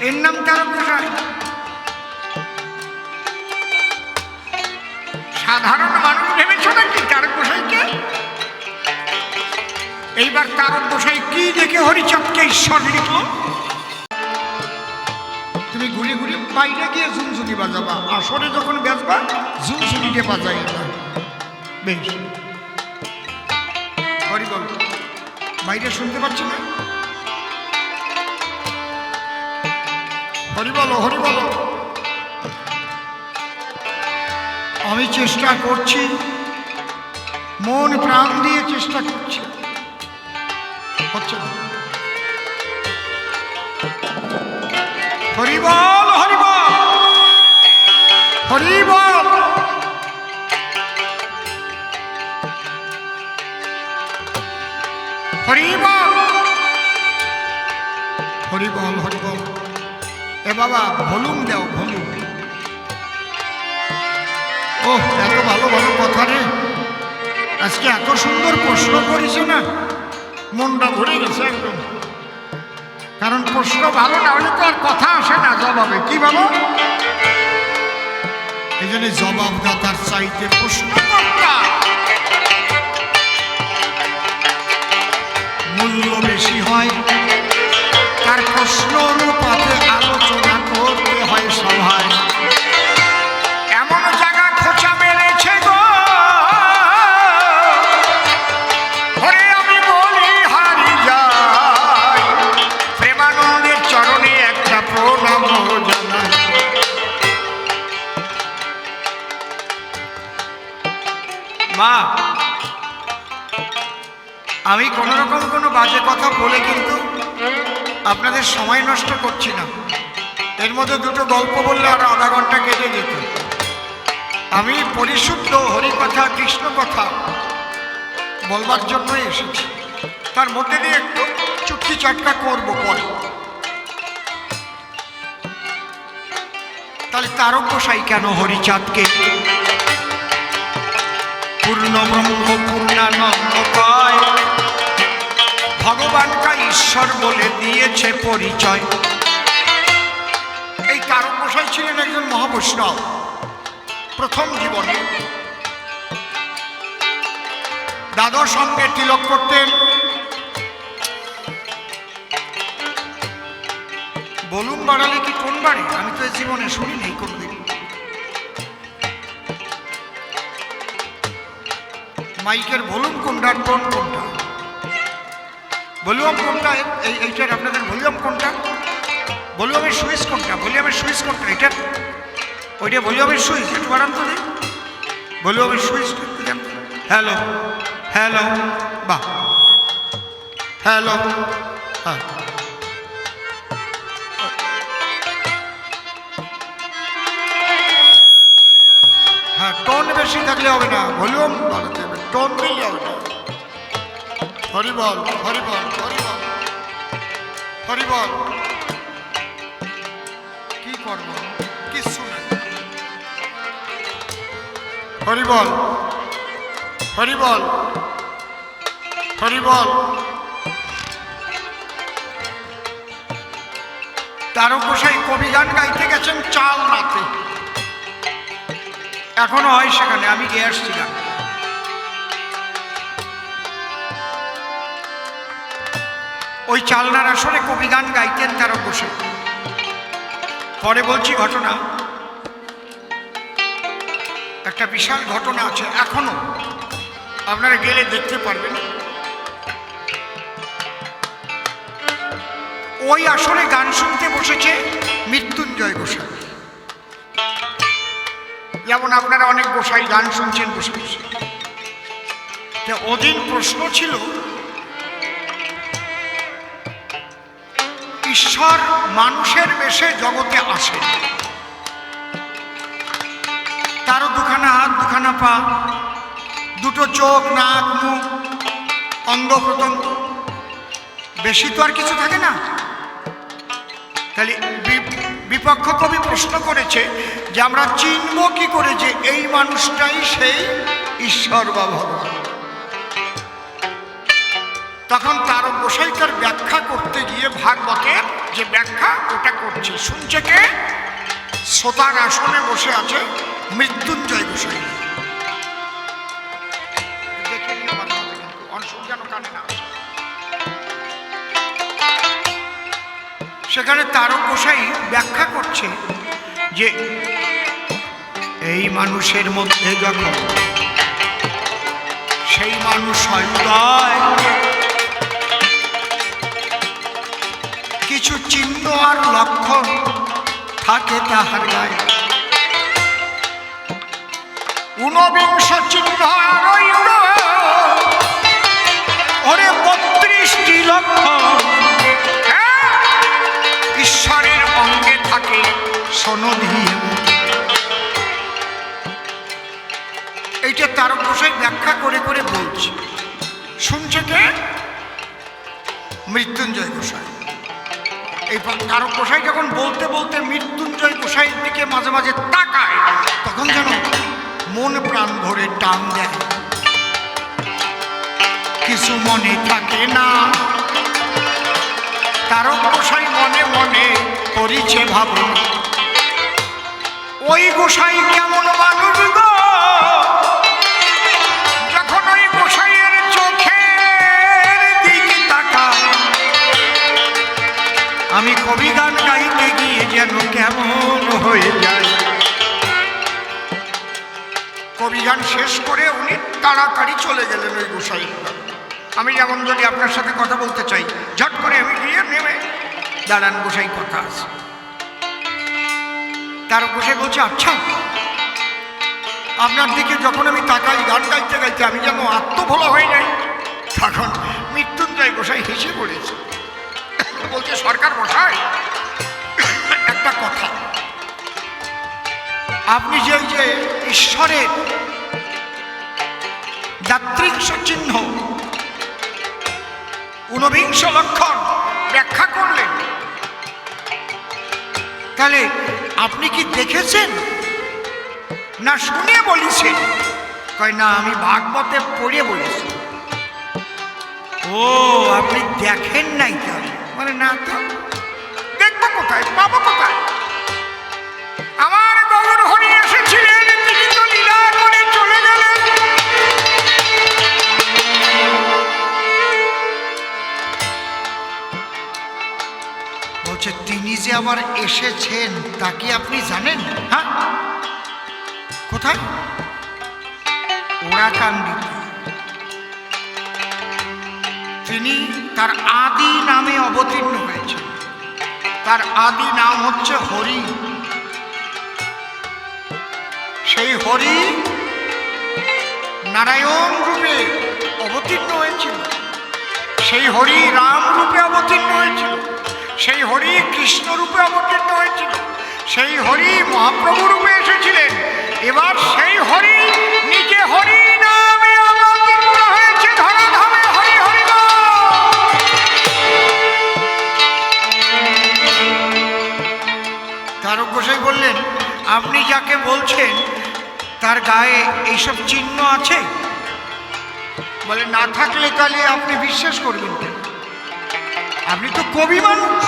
Speaker 1: এর নাম তারক গোসাই। সাধারণ মানুষ ভেবেছ নাকি তারক গোসাইকে? এইবার তারক গোসাই কি দেখে হরিচাঁদকে ঈশ্বর লিখল? তুমি ঘুরে ঘুরে বাইরে গিয়ে ঝুনঝুনি বাজাবা, আসরে যখন বেচবা ঝুনঝুনিকে বাজাই না। বেশ, হরি বল, বাইরে শুনতে পাচ্ছি না? হরি বলো, হরি বলো। আমি চেষ্টা করছি, মন প্রাণ দিয়ে চেষ্টা করছি, হচ্ছে না। হরি বল, হরি বল, হরি বল। হরি বল, হরি বল, হরি বল। এ বাবা ভলিউম দাও, ভলিউম। ও এত ভালো ভালো কথা রে, আজকে এত সুন্দর প্রশ্ন করেছে না, মনটা ভরে গেছে একদম। কারণ প্রশ্ন ভালো না হলে তো আর কথা আসে না জবাবে। কি বাবা, এই জন্য জবাবদাতার চাইতে প্রশ্নকর্তা মূল্য বেশি হয়। তার প্রশ্ন অনুপাতে আলোচনা করতে হয় সভায়। এমন জায়গা খোঁচা মেরেছে গো, ওরে আমি বলি হারি যাই। প্রেমানন্দের চরণে একটা প্রণাম জানাই। মা, আমি কোনো রকম কোনো বাজে কথা বলে কিন্তু আপনাদের সময় নষ্ট করছি না। এর মধ্যে দুটো গল্প বললে আর আধা ঘন্টা কেটে যেত। আমি পরিশুদ্ধ হরিকথা, কৃষ্ণ কথা বলবার জন্যই এসেছি। তার মধ্যে দিয়ে একটু চুটকি চাটকা করবো পরে। তাহলে তারক গোসাই কেন হরিচাঁদকে পূর্ণ ব্রহ্ম পূর্ণানন্দ কয়? ভগবানকে ঈশ্বর বলে দিয়েছে পরিচয়। এই তারক গোসাই ছিলেন একজন মহাবৈষ্ণব। প্রথম জীবনে দাদার সঙ্গে তিলক করতেন। বলুন বাড়ালে কি কোন বাড়ি? আমি তো এই জীবনে শুনি নেই কোনদিন। মাইকের ভলিউম কোনটা, টোন কোনটা, ভলিউম কোনটা, এইটার আপনাদের ভলিউম কোনটা, ভলিউমের সুইচ কোনটা, ভলিউমের সুইচ কোনটা, এটার ওইটা ভলিউমের সুইচ। একটু বাড়ান তো দিই ভলিউমের সুইচ। হ্যালো হ্যালো, বাহ, হ্যালো, হ্যাঁ হ্যাঁ, টোন বেশি থাকলে হবে না, ভলিউম বাড়াতে হবে, টোন দিলে হবে না। হরি বল, হরি বল, হরি বল, হরি বল। কি করব, কিচ্ছু না। হরি বল, হরি বল, হরি বল। তারক গোসাই কবি গান গাইতে গেছেন চাল নাতে, এখনো হয় সেখানে, আমি গিয়ে আসছিলাম। ওই চালনার আসরে কবি গান গাইতেন তারা বসে। পরে বলছি ঘটনা, একটা বিশাল ঘটনা আছে, এখনো আপনারা গেলে দেখতে পারবেন। ওই আসরে গান শুনতে বসেছে মৃত্যুঞ্জয় গোসাই। যেমন আপনারা অনেক গোসাই গান শুনছেন বসে বসে। ওদিন প্রশ্ন ছিল, ঈশ্বর মানুষের বেশে জগতে আসে, তারও দুখানা হাত, দুখানা পা, দুটো চোখ, নাক, মুখ, অঙ্গ প্রত্যঙ্গ, বেশি তো আর কিছু থাকে না। তাহলে বিপক্ষ কবি প্রশ্ন করেছে যে আমরা চিনব কি করে যে এই মানুষটাই সেই ঈশ্বর বা ভগবান। তখন তার গোসাই তার ব্যাখ্যা করতে গিয়ে ভাগবতের যে ব্যাখ্যা ওটা করছে, শুনছে কে? শ্রোতার আসনে বসে আছে মৃত্যুঞ্জয় গোসাই। দেখে নিয়ে অনসুখ যেন কানে না। সেখানে তারক গোসাই ব্যাখ্যা করছে যে এই মানুষের মধ্যে যখন সেই মানুষ হয় উদয়, কিছু চিহ্ন আর লক্ষণ থাকে তাহার গায়ে, ঊনবিংশ চিহ্ন ওরে 32টি লক্ষণ ঈশ্বরের অঙ্গে থাকে সনধি। এইটা তারক গোসাই ব্যাখ্যা করে করে বলছে, শুনছে কে? মৃত্যুঞ্জয় গোসাই। এই তারক গোসাই যখন বলতে বলতে মৃত্যুঞ্জয় গোসাইয়ের দিকে মাঝে মাঝে তাকায়, তখন যেন মন প্রাণ ভরে টান দেয়, কিছু মনে থাকে না। তারক গোসাই মনে মনে করিছে ভাবনা, ওই গোসাই কেমন মানুষ গো, যখন ওই গোসাইয়ের চোখের দিকে তাকায়, আমি কবি গান গাইতে গিয়ে যেন কেমন হয়ে যায়। কবি গান শেষ করে উনি তাড়াতাড়ি চলে গেলেন ওই গোসাই। আমি যেমন যদি আপনার সাথে কথা বলতে চাই, ঝট করে আমি গিয়ে নেমে দাঁড়ান, গোসাই কথা আছে। তার গোসাই বলছে, আচ্ছা আপনার দিকে যখন আমি তাকাই গান গাইতে গাইতে আমি যেন আত্মভোলা হয়ে যাই। তখন মৃত্যুঞ্জয় গোসাই হেসে পড়েছে, বলছে, সরকার মশাই একটা কথা, আপনি যে ঈশ্বরের দাত্রিংশ চিহ্ন, ঊনবিংশ লক্ষণ ব্যাখ্যা করলেন, তাহলে আপনি কি দেখেছেন না শুনে বলেছেন? কয় না, আমি ভাগবতে পড়ে বলেছি। ও, আপনি দেখেন নাই? তাহলে মানে না, তো দেখবো কোথায়, পাবো কোথায়? আমার গৌর হরি এসেছিলেন, তিনি তো লীলা করে চলে গেলেন। বলছে, তিনি যে আবার এসেছেন তা কি আপনি জানেন? হ্যাঁ, কোথায়? ওরাকান্দিতে। তিনি তার আদি নামে অবতীর্ণ হয়েছেন। তার আদি নাম হচ্ছে হরি। সেই হরি নারায়ণ রূপে অবতীর্ণ হয়েছিল, সেই হরি রাম রূপে অবতীর্ণ হয়েছিল, সেই হরি কৃষ্ণ রূপে অবতীর্ণ হয়েছিল, সেই হরি মহাপ্রভু রূপে এসেছিলেন। এবার সেই হরি নিজে হরি নামে অবতীর্ণ হয়েছে ধরাধামে। হরি হরি তারক গোসাই বললেন, আপনি যাকে বলছেন তার গায়ে এইসব চিহ্ন আছে? বলে, না থাকলে তাহলে আপনি বিশ্বাস করবেন কেন? আপনি তো কবি মানুষ,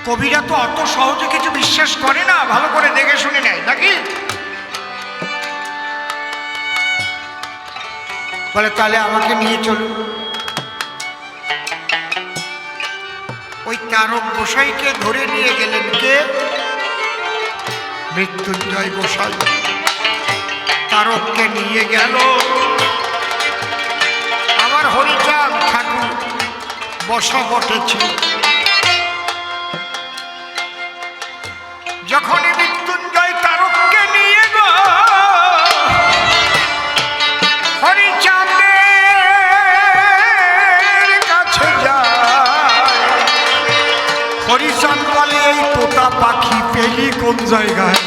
Speaker 1: কবিরা তো অত সহজে কিছু বিশ্বাস করে না, ভালো করে দেখে শুনে নেয় নাকি? বলে, তাহলে আমাকে নিয়ে চলুন। ওই তারক গোসাইকে ধরে নিয়ে গেলেন কে? মৃত্যুঞ্জয় গোসাই তারককে নিয়ে গেল। আমার হরিচাঁদ ঠাকুর বসা বটেছে। যখনই মৃত্যুঞ্জয় তারককে নিয়ে গো হরিচাঁদের কাছে যায়, হরিচাঁদ বলে এই তোতা পাখি পেলি কোন জায়গায়?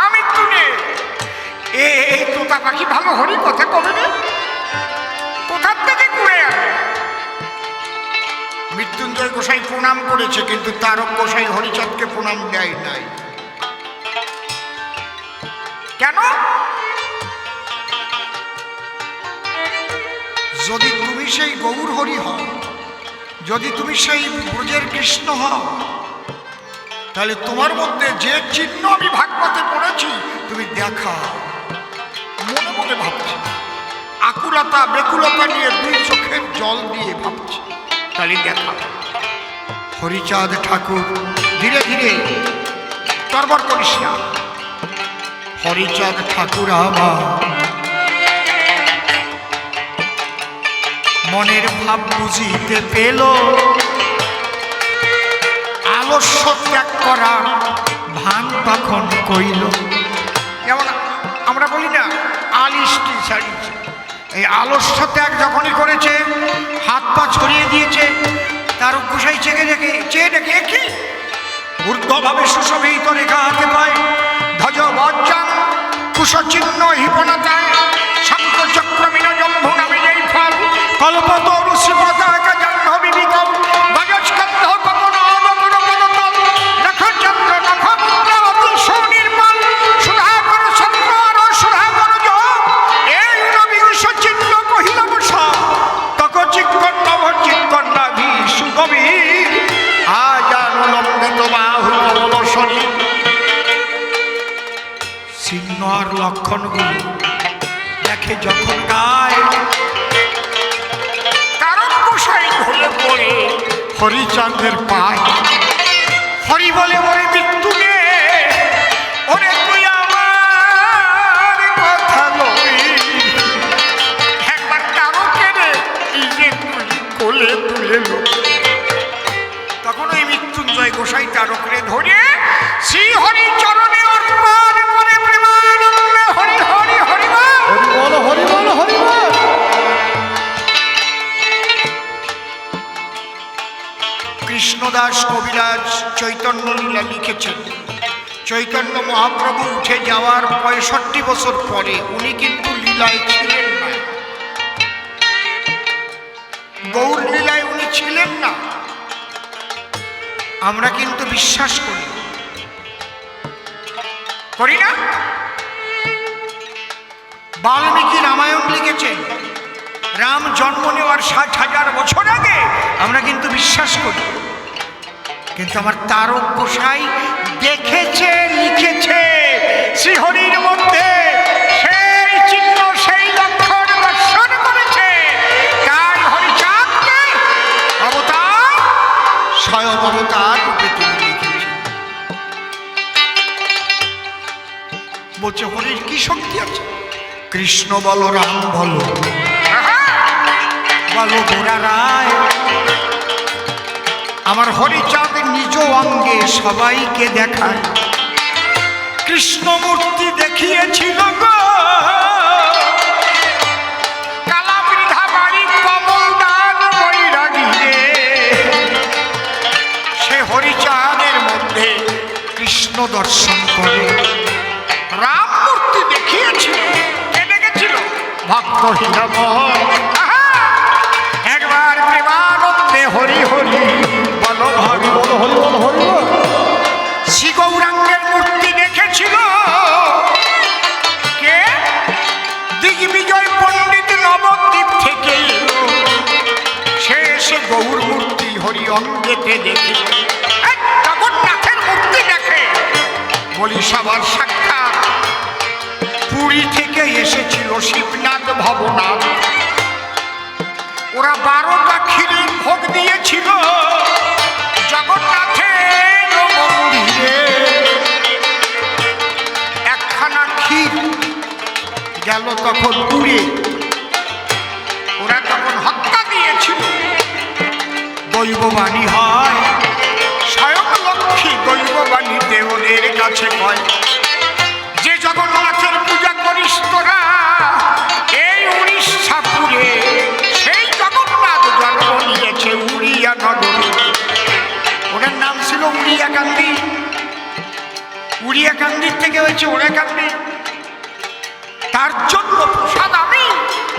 Speaker 1: আমি তুলে এই তোতা পাখি ভালো হরি কথা কবে না, কোথার থেকে ঘুরে আনে? মৃত্যুঞ্জয় গোসাই প্রণাম করেছে, কিন্তু তারক গোসাই হরিচাঁদকে প্রণাম দেয় নাই। কেন? যদি তুমি সেই গৌর হরি হও, যদি তুমি সেই ব্রজের কৃষ্ণ হও, তাহলে তোমার মধ্যে যে চিহ্ন আমি ভাগবতে পড়েছি তুমি দেখা। মনে মনে ভাবছি, আকুলতা বেকুলতা নিয়ে দুই চোখের জল দিয়ে ভাবছি, তাহলে দেখা। হরিচাঁদ ঠাকুর ধীরে ধীরে তরবর করিস না। হরিচাঁদ ঠাকুর আমার মনের ভাব বুঝিতে পেল, আলস্য ত্যাগ করা ভান তখন কইল। যেমন আমরা বলি না আলিশটি ছাড়িয়েছে, এই আলস্য ত্যাগ যখনই করেছে, হাত পা ছড়িয়ে দিয়েছে, তারক গোসাই চেয়ে দেখে কি ঊর্ধ্বভাবে সুশোভিত রেখা হাতে পায়, ধ্বজ বজ্জাং কুশচিহ্ন হিপনতায় শঙ্খ চক্র মিনজম্ভু নামে যেই ফল কল্পতরু শ্রীপতাকা জাহ্নবী বিকল গজস্কন্ধ কপনাদ করপদতল নখচন্দ্র নখমুদ্র অতি সুনির্মল সুধাকর চন্দ্র সুধাকর যোগ এই রবিংশ চিহ্ন কহিলাম সব তক চিৎকন্নভ চিৎকন্নাভি সুগভীর আজানুলম্বিত বাহু কমল শরীর। চিহ্ন আর লক্ষণগুলো দেখে যখন গায়, তারক গোসাই ধরে পড়ে হরিচাঁদের পায়। হরি বলে ওরে মৃত্যু নে, ওরে তুই আমার কথা লবি, একবার তারকের নিজে কোলে তুলে লো। তখন ওই মৃত্যুঞ্জয় গোসাই তারকরে ধরে শ্রী হরি চরণে অর্পণ করে প্রেমানন্দে হরি হরি হরি বল হরি বল হরি বল। কৃষ্ণদাস কবিরাজ চৈতন্য লীলা লিখেছেন। চৈতন্য মহাপ্রভু উঠে যাওয়ার 65 বছর পরে উনি কিন্তু লীলায় ছিলেন না, গৌর লীলায় উনি ছিলেন না। আমরা কিন্তু বিশ্বাস করি না। বাল্মীকি রামায়ণ লিখেছেন, রাম জন্ম নেওয়ার 60,000 বছর আগে, আমরা কিন্তু বিশ্বাস করি। কিন্তু আমার তারক গোসাই দেখেছে, লিখেছে শ্রীহরির মধ্যে সেই চিহ্ন সেই লক্ষণ দর্শন করেছে। তাই হরিচাঁদকে অবতার স্বয়ং অবতার রূপে তিনি লিখেছে। বলছে হরির কি শক্তি আছে? কৃষ্ণ বলো রাম বলো বলো গোরা রায়, আমার হরিচাঁদ নিজ অঙ্গে সবাইকে দেখায়। কৃষ্ণমূর্তি দেখিয়েছিল গো কালাবৃধা বাড়ি কমল দান বৈরাগীরে, সে হরিচাঁদের মধ্যে কৃষ্ণ দর্শন করে। রাম মূর্তি দেখিয়েছিল, কে দেখেছিল? ভক্ত হীনমোহন। একবার প্রেমানন্দে হরি হরি বলো হরি বল হরি বল হরি বল। শ্রী গৌরাঙ্গের মূর্তি দেখেছিল কে? দিগ্বিজয় পণ্ডিত নবদ্বীপ থেকে এলো, সে এসে গৌর মূর্তি হরি অঙ্গেতে দেখে। জগন্নাথের মূর্তি দেখে, বলি সবার সাক্ষাৎ। পুরী থেকে এসেছিল শিবনাথ ভবনাথ, ওরা 12টা ক্ষীরের ভোগ দিয়েছিল। তখন উড়ে, ওরা তখন হত্যা দিয়েছিল। দৈববাণী হয়, স্বয়ং লক্ষ্মী দৈববাণীতে ওদের কাছে কয় যে জগন্নাথের পূজা করিস তোরা এই উড়িষ্যাপুরে, সেই জগন্নাথ জন্ম নিয়েছে উড়িয়া নগরে। ওদের নাম ছিল উড়িয়াকান্দি, উড়িয়াকান্দির থেকে হয়েছে ওড়াকান্দি। তার জন্য প্রসাদ আমি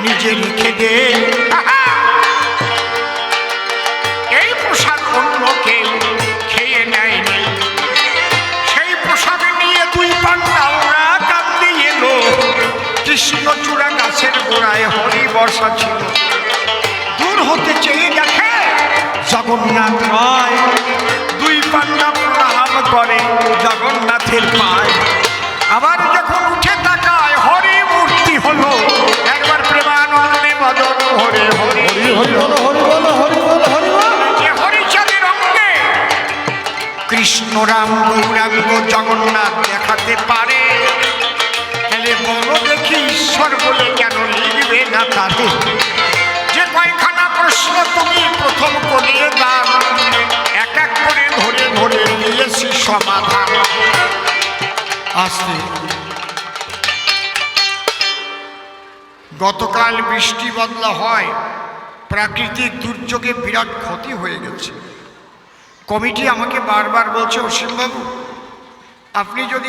Speaker 1: নিজে লিখে দে, এই প্রসাদ অন্য কেউ খেয়ে নেয়নি। সেই প্রসাদ নিয়ে দুই পান্ডা ওড়াকান্দি এলো। কৃষ্ণচূড়া গাছের গোড়ায় হরি বর্ষা ছিল। দূর হতে চেয়ে দেখে জগন্নাথ রায়, দুই পান্ডা প্রণাম করে জগন্নাথের পায়। আবার যখন উঠে তাকায় হরি মূর্তি হলো। একবার প্রেমানন্দে বদন হরে হরি হরি বল হরি বল হরি বল হরি বল। যে হরিচাঁদের অঙ্গে কৃষ্ণ রাম গৌরাঙ্গ জগন্নাথ দেখাতে পারে, তাহলে বলো দেখি ঈশ্বর বলে কেন লিখবে না তারে? যে কয়খানা প্রশ্ন তুমি প্রথম করিয়ে দাও, এক এক করে ধরে ধরে দিয়েছি সমাধান। আসতে গতকাল বৃষ্টি বদলা হয়, প্রাকৃতিক দুর্যোগে বিরাট ক্ষতি হয়ে গেছে। কমিটি আমাকে বারবার বলছে, অসীমবাবু আপনি যদি